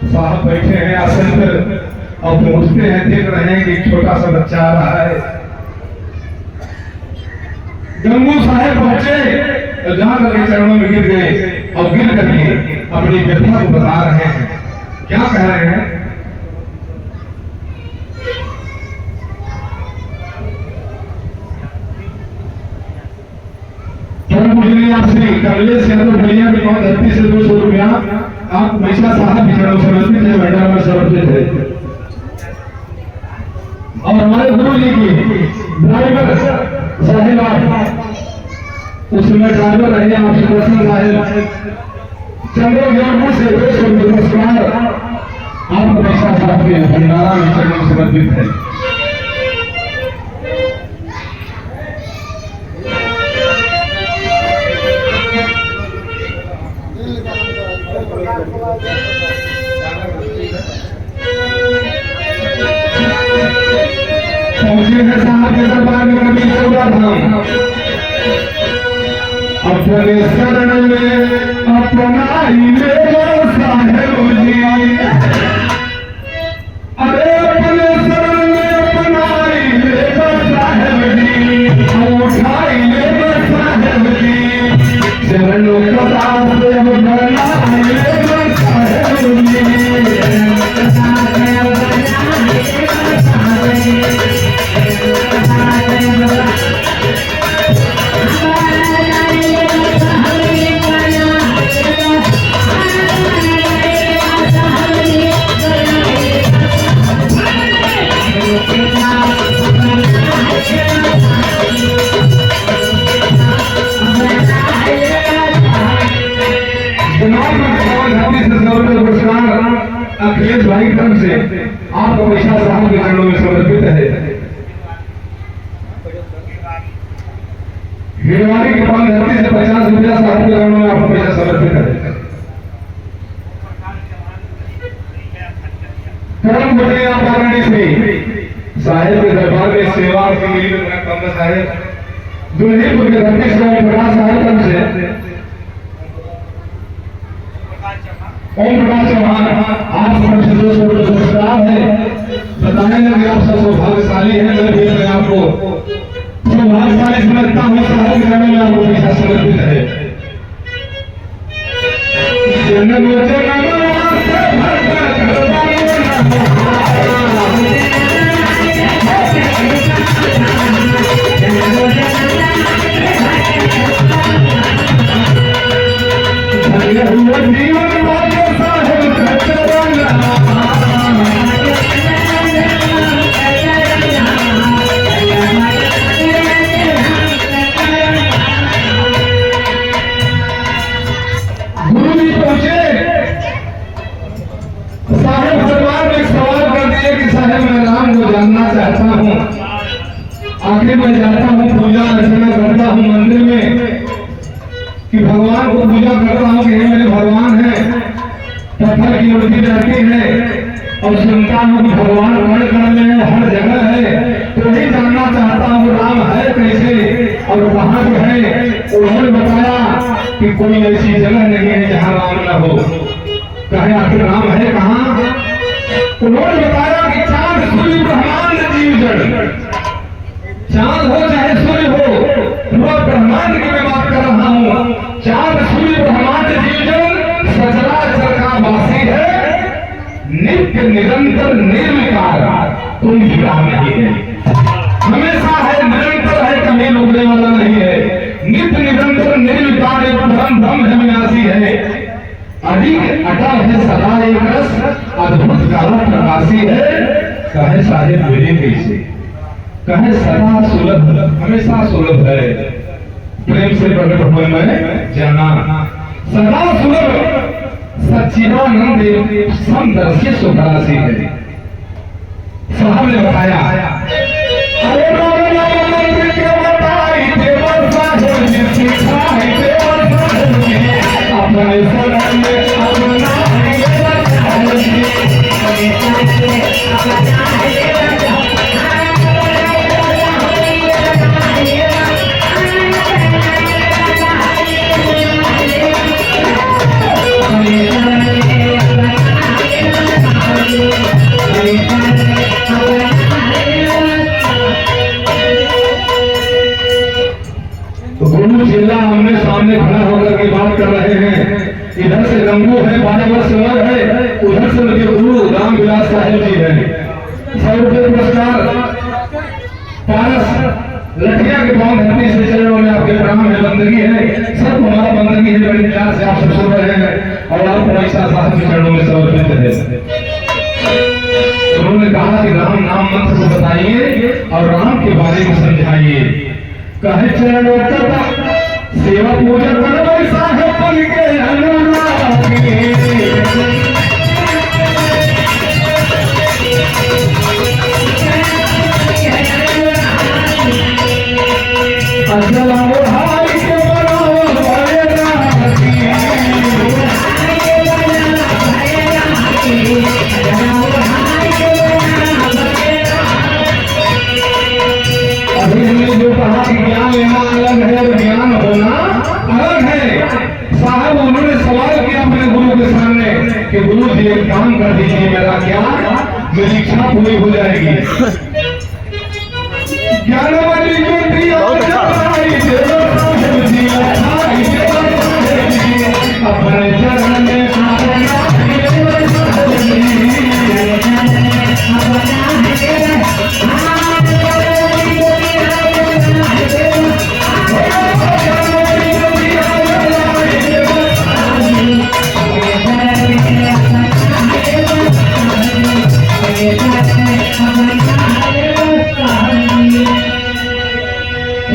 साहब बैठे हैं आसन पर और पहुंचते हैं, देख रहे हैं कि एक छोटा सा बच्चा आ रहा है। गंगू साहब पहुंचे और जहां करके चरणों में गिर गए और गिर करके अपनी व्यथा को बता रहे हैं। क्या कह रहे हैं? आपसे कमलेश यादव भैया की कौन धरती से 200 रुपया आप पैसा साहब विचारों समर्पित है, मैडम में समर्पित है। और हमारे गुरु जी की ड्राइवर साहिब, उसमें ड्राइवर रहे आप सुदर्शन साहिब चंद्रग्राम से 200 नमस्कार आपको पैसा साहब के भंडारा में चरणों समर्पित है। पहुंचे हैं साहब के दरबार में कभी 14 धाम। अपने शरण में अपनाई ले साहेब जी, अरे अपने शरण में अपनाई ले साहेब जी, उठाई ले साहेब जी, चरणों का दास बनाई ले साहेब जी। अखिलेश भाई की तरफ से आपको पैसा साहब के चरणों में समर्पित है। हिरवानी की पान धरती से 50 रुपया साहब के चरणों में आपको पैसा समर्पित है। कर्म बटिया पारणी से साहेब के दरबार में सेवा के लिए कमला साहेब दुल्हीपुर के धरती से प्रकाश साहेब तरफ से ओम प्रकाश चौहान आप सबसे 200 पुरस्कार है। बताएंगे कि आप सब सौभाग्यशाली हैं। मैं आपको सौभाग्यशाली समझता हूँ। साहब के चरणों में आपको पैसा समर्पित है। जन्म आखिर मैं जाता हूँ पूजा अर्चना करता हूँ मंदिर में कि भगवान को पूजा करता हूँ कि मेरे भगवान है। पत्थर की मूर्ति रहती है और सुनता हूँ कि भगवान कण कण में हर जगह है। तो यही जानना चाहता हूँ राम है कैसे और कहाँ जो है। उन्होंने बताया कि कोई ऐसी जगह नहीं है जहाँ राम न हो। कहे आखिर राम है कहाँ? उन्होंने बताया कि चांद सूर्य ब्रह्मांड जीव जड़, चांद हो चाहे सूर्य हो, पूरा ब्रह्मांड की मैं बात कर रहा हूँ। चांद सूर्य ब्रह्मांड जीवन सचराचर का वासी है, नित्य निरंतर निर्विकार, कोई विकार नहीं है। हमेशा है, निरंतर है, कभी रुकने वाला नहीं है। नित्य निरंतर निर्विकार एक परम ब्रह्म है, विनाशी है, अधिक अटल है, सदा एक रस, अद्भुत काल प्रकाशी है। कहे साहेब मेरे कैसे, कहे सदा सुलभ, हमेशा सुलभ है, प्रेम से प्रकट हुए मैं जाना। सदा सुलभ सच्चिदानंद समदर्शी सुखरासी है। साहब ने बताया अपने शरण में साहिब जी है। 100 रुपये पुरस्कार पारस लठिया के पांव धरती से चरणों में आपके प्रणाम है, बंदगी है, सब हमारा बंदगी है, बड़ी प्यार से आप सब सुन रहे हैं और आप हमेशा साहब के चरणों में समर्पित है। उन्होंने कहा कि राम नाम मंत्र को बताइए और राम के बारे में समझाइए। कहे चरणों तक सेवा पूजा करो साहेब बन के अनुरागी। अजला भाई के बनाओ बड़े रागी। अभी हमने जो कहा कि ज्ञान लेना अलग है और ज्ञान होना अलग है। साहब उन्होंने सवाल किया अपने गुरु के सामने कि गुरु जी एक काम कर दीजिए, मेरा क्या मेरी इच्छा पूरी हो जाएगी। ज्ञान वाली ज्योति अपने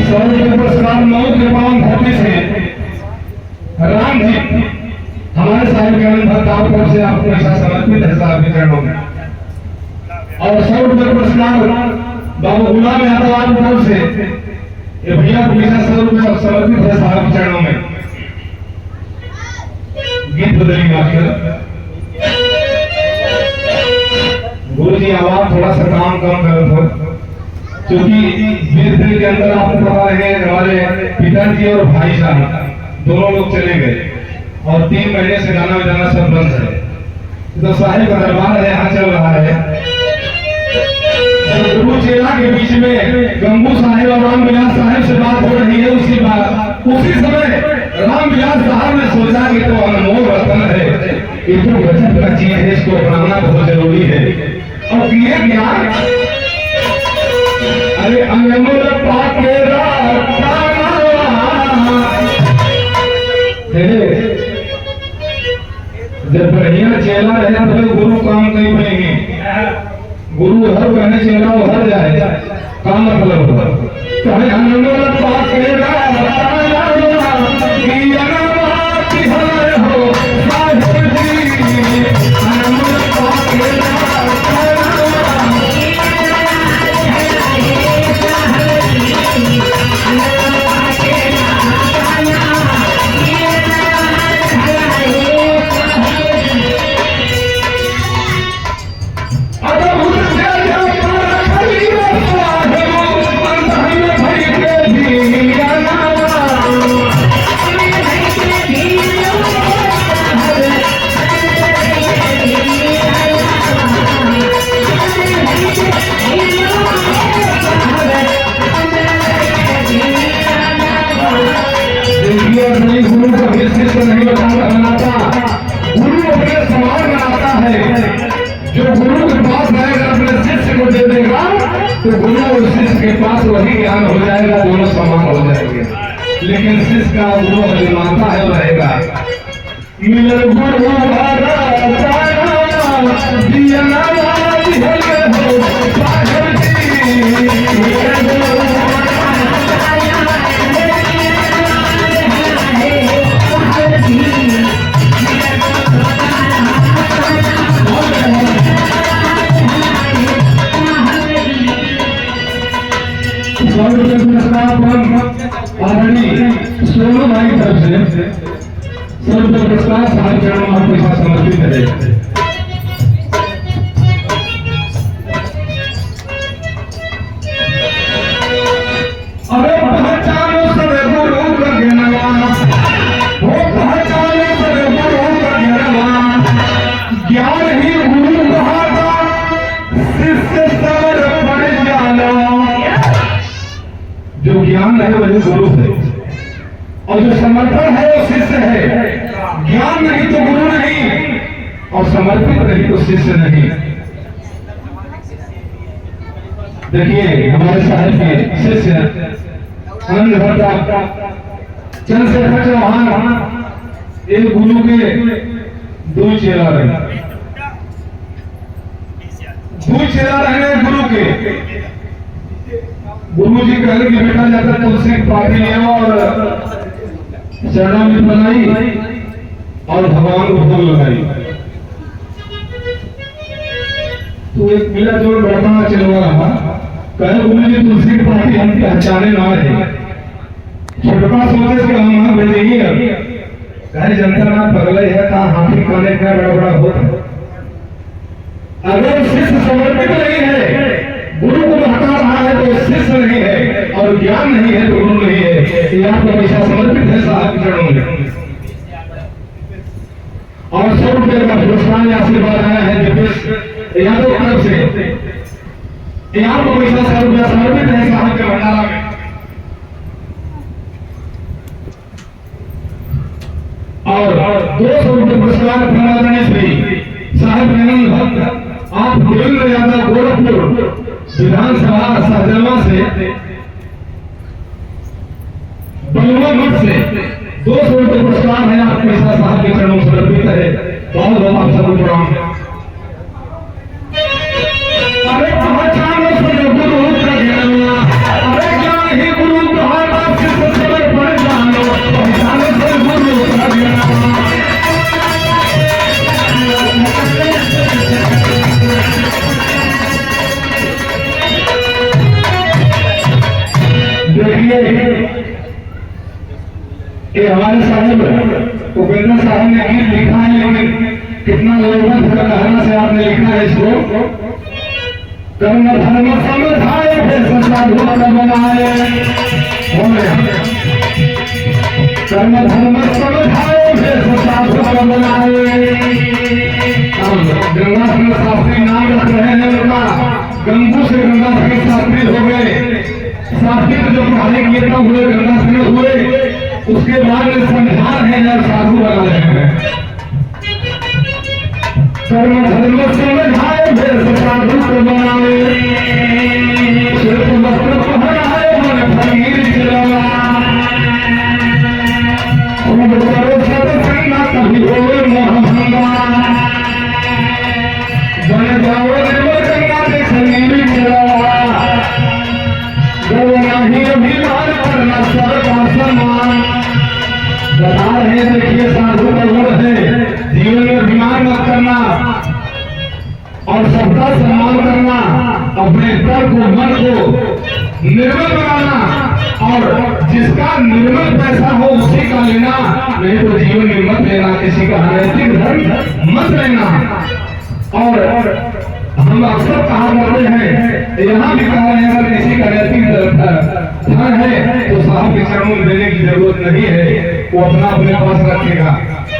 चरण में पुरस्कार मौत के पावन धरती से राम जी हमारे साहिब के भक्त आप तरफ से आपको ऐसा समर्पित है साहब के चरणों में। और 100 रुपये पुरस्कार बाबू गुलाम यादव आप तरफ से ये भैया को ऐसा 100 रुपये समर्पित है साहब के चरणों में। गीत बदली मास्टर गुरु जी आवाज थोड़ा सा काम कम करो तो, क्योंकि के अंदर आपको पता है हमारे पिताजी और भाई साहब दोनों लोग चले गए और 3 महीने से गाना बजाना सब बंद है। तो साहिब का दरबार है, यहाँ चल रहा है। गुरु चेला के बीच में गंगू साहिब और राम विलास साहिब से बात हो रही है। उसी समय राम विलास साहब ने सोचा कि तो अनमोल रतन है, ये तो गजब का चीज है, इसको अपनाना बहुत जरूरी है। और किए क्या, अरे अनमोल पाके जब बढ़िया चेला रहे तो गुरु काम नहीं पाएंगे। गुरु हर कहने चेला वो हर जाए, काम मतलब हो चाहे अनमोल पाके तो गुरु और शिष्य के पास वही ज्ञान हो जाएगा, दोनों समान हो जाएंगे। लेकिन शिष्य का गुरु अभिमाता है रहेगा। मिलन गुरु सोनू भाई तरफ से 100 रुपये पुरस्कार साहब चरणों में पैसा समर्पित है। अरे पहचानो सरे गुरु का ज्ञानवान, वो पहचानो सरे गुरु का ज्ञानवान, ज्ञान ही गुरु कहाता, शिष्य सर पड़ जाना। जो ज्ञान है वही गुरु है और जो समर्पण है वो शिष्य है। ज्ञान नहीं तो गुरु नहीं और समर्पित नहीं तो शिष्य नहीं। देखिए हमारे साहब के शिष्य आनंद भट्टा चंद्रशेखर चौहान एक गुरु के दो चेला रहे, दो चेला रहने गुरु के। गुरु जी कह कि बेटा जाकर तुलसी की पार्टी ले और चरणों में बनाई और भगवान को भोग लगाई। तो एक मिला जो बड़ा चलवा रहा, कहे गुरु जी तुलसी की पार्टी हम पहचाने ना है, छोटका सोचे कि हम भेजेंगे। कहे जनता ना पगले है, कहा हाथी खाने का बड़ा बड़ा होता। अगर शिष्य समर्पित नहीं है, गुरु को हटा रहा है तो शिष्य नहीं है, और ज्ञान नहीं है तो गुरु नहीं है। यह आपका हमेशा समर्पित है साहब के चरणों में। और 100 रुपये का पुरस्कार आशीर्वाद आया है दिपेश यादव तरफ से। यहाँ पर हमेशा 100 रुपया समर्पित है साहब के भंडारा में। और 200 रुपये पुरस्कार प्रणाली श्री साहेब आनंद भट्ट आप गोविंद यादव गोरखपुर विधानसभा सहजनवा से बलुआ मठ से 200 रुपये पुरस्कार है आपके साहब के चरणों समर्पित है। बहुत बहुत आप सबको प्रणाम है। अरे पहचानो गुरु का ज्ञान, अरे ज्ञान ही गुरु तुम्हारा शिष्य समर्पण जानो, पहचानो गुरु का ज्ञान। देखिए ये हमारे साहब उपेंद्र साहब ने गीत लिखा है, लेकिन कितना लोगों से आपने लिखा है इसको। कर्म धर्म समझाए फिर संसाधु बनाए, कर्म धर्म समझाए फिर संसाधु बनाए। गंगाधर शास्त्री नाम रख रहे हैं उनका, गंगू से गंगाधर शास्त्री हो गए। शास्त्री जो पढ़ाई किए तब हुए गंगाधर हुए, उसके बाद में समझा रहे हैं और साधु बना रहे हैं। कर्म धर्म समझाए फिर साधु को बनाए, सिर्फ वस्त्र पहनाए मन फकीर चलावा। खूब करो सत्संग कभी होए मोहभंगा, बन जाओ निर्मल गंगा के संगीत चलावा। गर्व नहीं अभिमान करना सबका सम्मान, बता रहे देखिए साधु का गुण है जीवन में अभिमान मत करना और सबका सम्मान करना, अपने तन को मन को निर्मल बनाना, और जिसका निर्मल पैसा हो उसी का लेना, नहीं तो जीवन में मत लेना, किसी का अनैतिक धन मत लेना। और हम अक्सर कहा करते हैं, यहाँ भी कहा है अगर किसी का नैतिक धन है तो साहब के चरणों में देने की जरूरत नहीं है, वो अपना अपने पास रखेगा।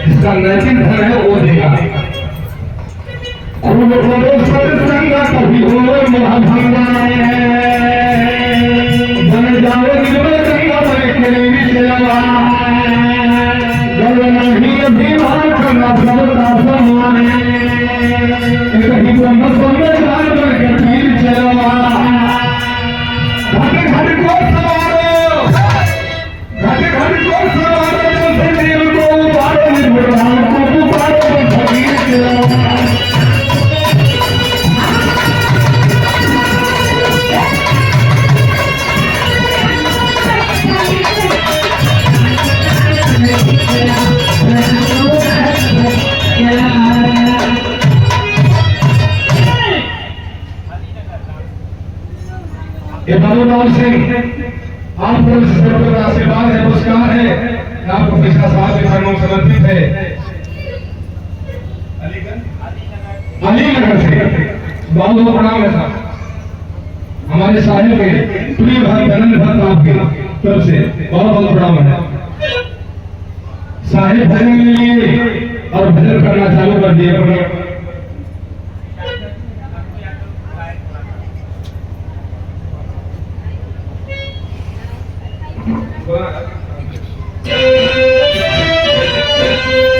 जिसका नैतिक धन है वो देगा। खूब करो सत्संग कभी होए मोहभंगा, बन जाओ निर्मल गंगा बन के चलावा। गर्व नहीं अभिमान करना सबका सम्मान, कहीं को मत समझदार बन के तीर चलावा। घर घर को सवारो, घर घर को सवारो, संदेव को उतारो, निर्भरवान को उतारो, फकीर चलावा। ये बाबूलाल सिंह आपको आशीर्वाद है, पुरस्कार है, आपको पिछला साल के चरणों में समर्पित है। अलीनगर से बहुत बहुत प्रणाम है साहब, हमारे साहिब के प्रिय भाई आनंद भट्ट आपके तरफ से बहुत बहुत प्रणाम है। साहिब भजन के लिए और भजन करना चालू कर दिए।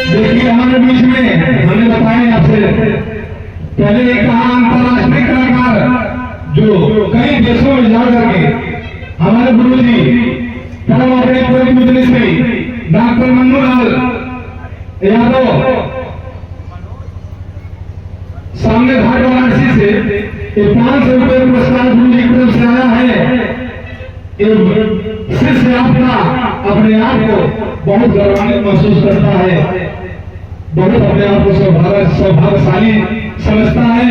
देखिए हमारे बीच में हमने बताया आपसे पहले एक कहा अंतरराष्ट्रीय कलाकार जो कई देशों में जा करके हमारे गुरु जी परम अपने पूरी पूजनी श्री डॉक्टर मन्नूलाल यादव सामने घाट वाराणसी से 500 रुपये पुरस्कार गुरु जी की तरफ से आया है। शिष्य आपका अपने आप को बहुत गौरवान्वित महसूस करता है, बहुत अपने आप को सौभाग्यशाली समझता है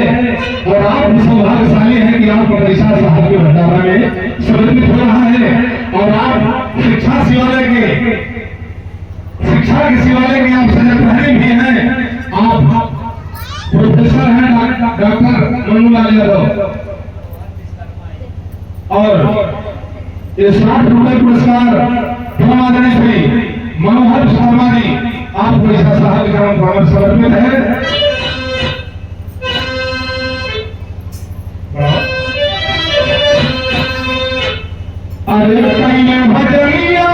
और आप भी सौभाग्यशाली हैं कि आपका परीक्षा साहब के भंडारा में समर्पित हो रहा है और आप शिक्षा के शिवालय के आप सजग भी हैं। आप प्रोफेसर हैं डॉक्टर मन्नूलाल यादव और ये 60 रुपये पुरस्कार परमादरणीय श्री मनोहर शर्मा जी आपको ऐसा साहब का समर्पित है। अरे कहीं भजनिया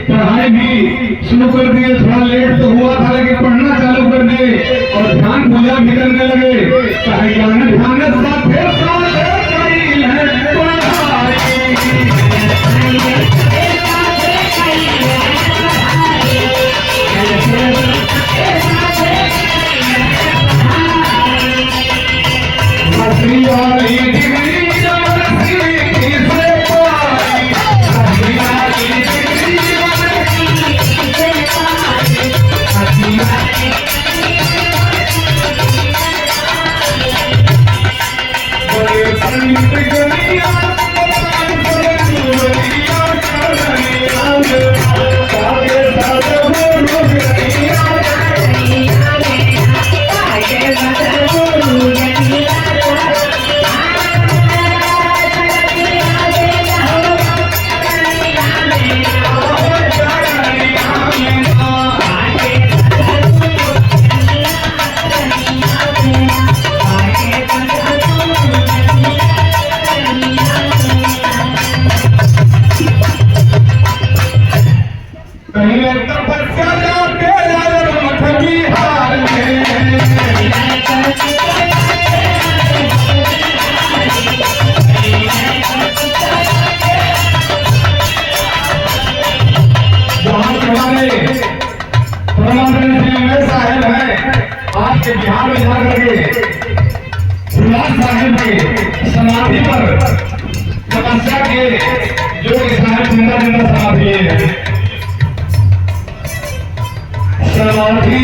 पढ़ाई भी शुरू कर दिए। थोड़ा लेट तो हुआ था लेकिन पढ़ना चालू कर दिए और ध्यान पूजा भी करने लगे। बिहार में जाकर के साहिब के समाधि पर तपस्या किए, जो साहिब जिंदा जिंदा समाधि है। समाधि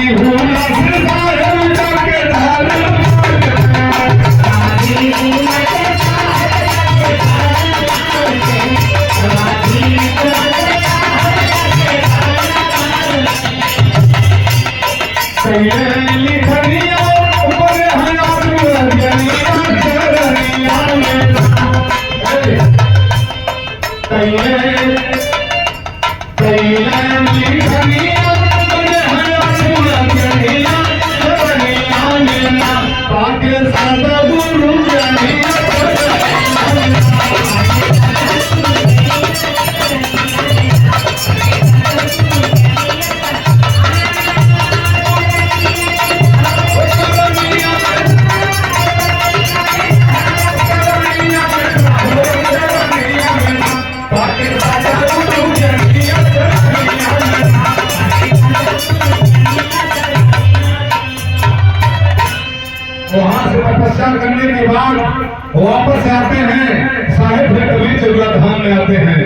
तपस्या करने के बाद वापस आते हैं, साहिब फिर कभी चिल्ला धाम में आते हैं।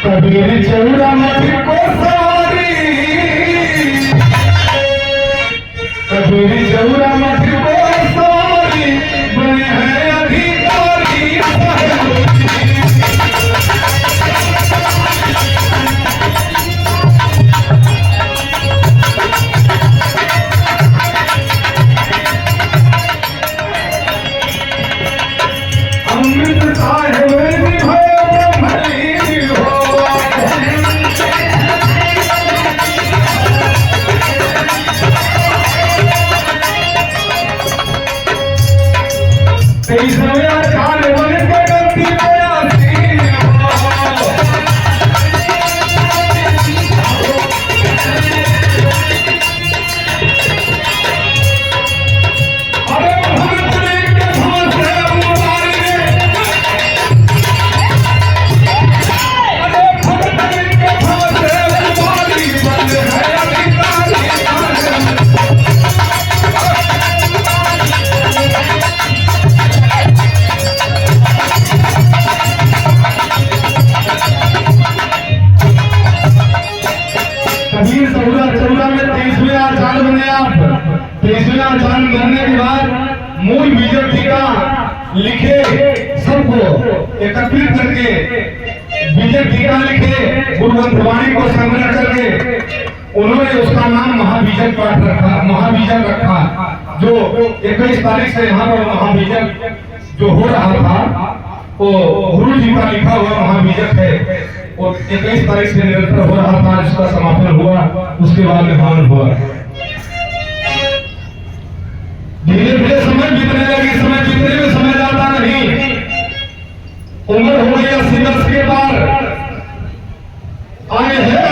कबीर चौरा मठ को सवारी, कबीर चौरा मठ को सवारी बने हैं अधिकारी अमृत साहेब बनने के बाद मूल विजय टीका लिखे, सबको एकत्रित करके विजय टीका लिखे, गुरु ग्रंथवाणी को संग्रह करके उन्होंने उसका नाम महाविजय पाठ रखा, महाविजय रखा। जो 21 तारीख से यहाँ पर महाविजय जो हो रहा था वो गुरु जी का लिखा हुआ महाविजय है, वो 21 तारीख से निरंतर हो रहा था। इसका समापन हुआ, उसके बाद निधान हुआ। धीरे धीरे समय बीतने लगी, समय बीतने में समय जाता नहीं। उम्र हो गई 80 वर्ष के पार आए हैं,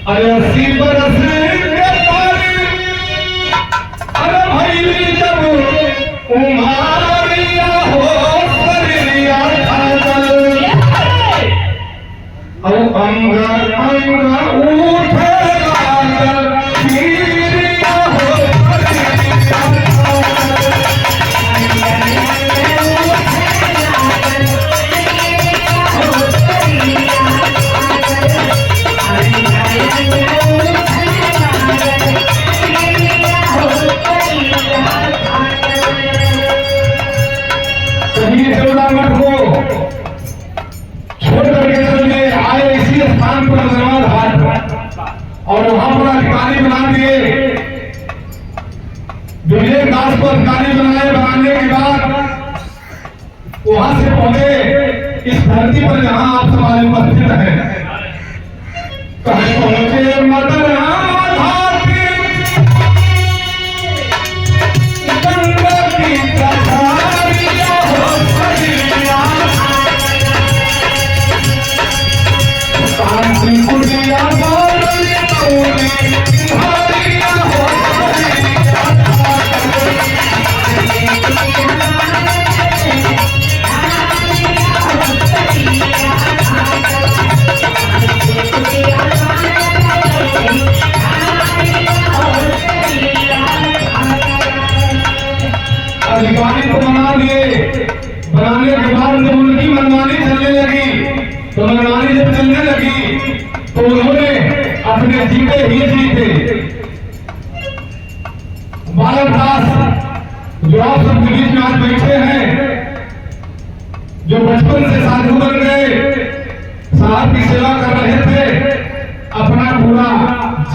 अरे 80 वर्ष के पार, अरे भाई जब उमारिया हो परिया थाकल, अब अंग अंग उठे लागल, और वहां पर अधिकारी बना दिए। विवेक दास को अधिकारी बनाए, बनाने के बाद वहां से पहुंचे इस धरती पर जहां आप समाज उपस्थित है। कहीं पहुंचे मदन अधिकारी को बना दिए। बनाने के बाद जब उनकी मनमानी चलने लगी, तो मनमानी जब चलने लगी तो उन्होंने अपने जीते ही जीते बालक दास जो आप सब बीच में आज बैठे हैं, जो बचपन से साधु बन गए, साहब की सेवा कर रहे थे, अपना पूरा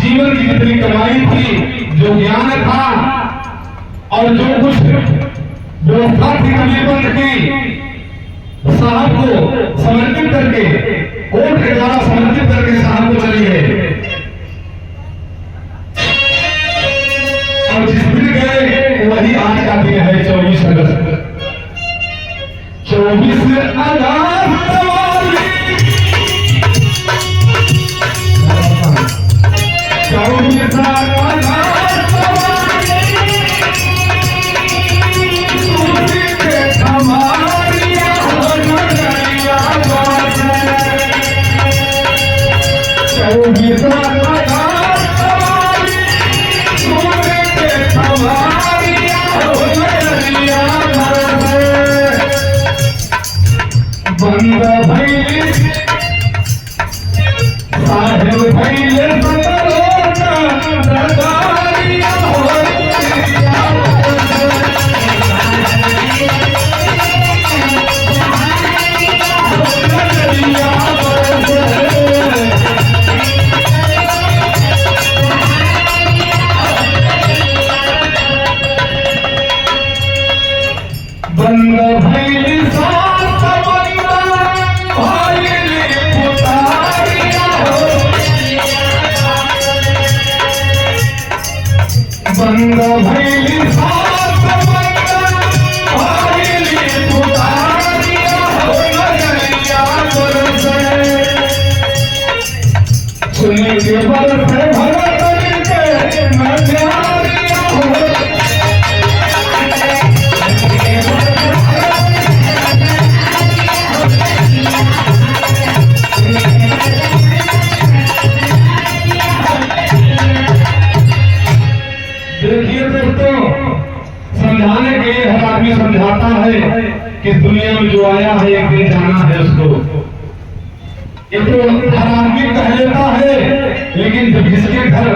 जीवन की जितनी कमाई थी, जो ज्ञान था और जो कुछ व्यवस्था थी कबीरबंद की, साहब को समर्पित करके, कोर्ट के द्वारा समर्पित करके साहब को चली गए। और जिस दिन गए वही आज का दिन है 24 अगस्त। 24 अगस्त बंद भैली सात बंदा भैली पुतारिया हो बंदा भैली सात बंदा भैली पुतारिया हो नजरिया बरसे सुनी के बरसे भगवत के नजारिया हो देखिए दोस्तों, समझाने के लिए हर आदमी समझाता है कि दुनिया में जो आया है एक दिन जाना है उसको। ये तो हर आदमी कह लेता है, लेकिन जब जिसके घर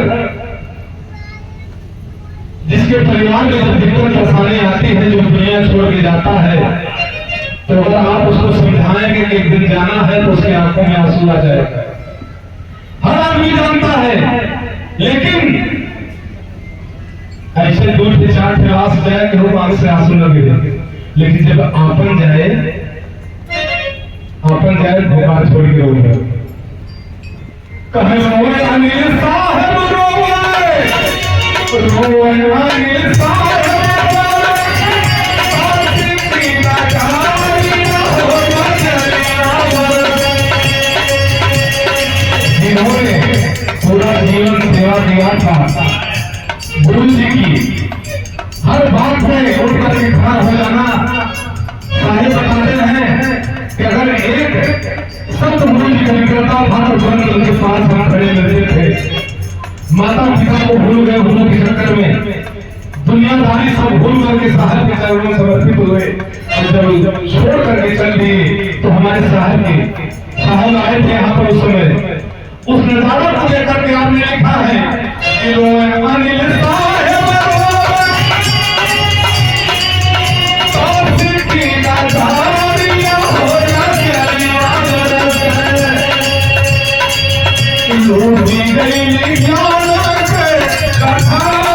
जिसके परिवार में जब दिक्कत परेशानी आती है, जो दुनिया छोड़ के जाता है, तो अगर आप उसको समझाएंगे कि एक दिन जाना है तो उसकी आंखों में आंसू आ जाएगा। हर आदमी जानता है, लेकिन ऐसे दूर से चार प्रयास जाए कि वो आंख से आंसू न गिरे, लेकिन जब आपन जाए भोपाल छोड़ के रोए कहे रोए अनिल साहब रोए अनिल साहब जिन्होंने पूरा जीवन सेवा दिया था गुरु जी की, हर बात में उठ करके खड़ा हो जाना। साहिब बताते हैं कि अगर एक संत गुरु जी का निकलता था तो तुरंत उनके पास हम खड़े मिलते थे। माता पिता को भूल गए गुरु के चक्कर में, दुनियादारी सब भूल करके साहब के चरणों में समर्पित हुए, और जब छोड़ करके चल दिए तो हमारे साहब आए थे यहाँ पर उस समय। उस नजारा को लेकर के आपने लिखा है कि अनिल साहब लोग गई ज्ञान के कथा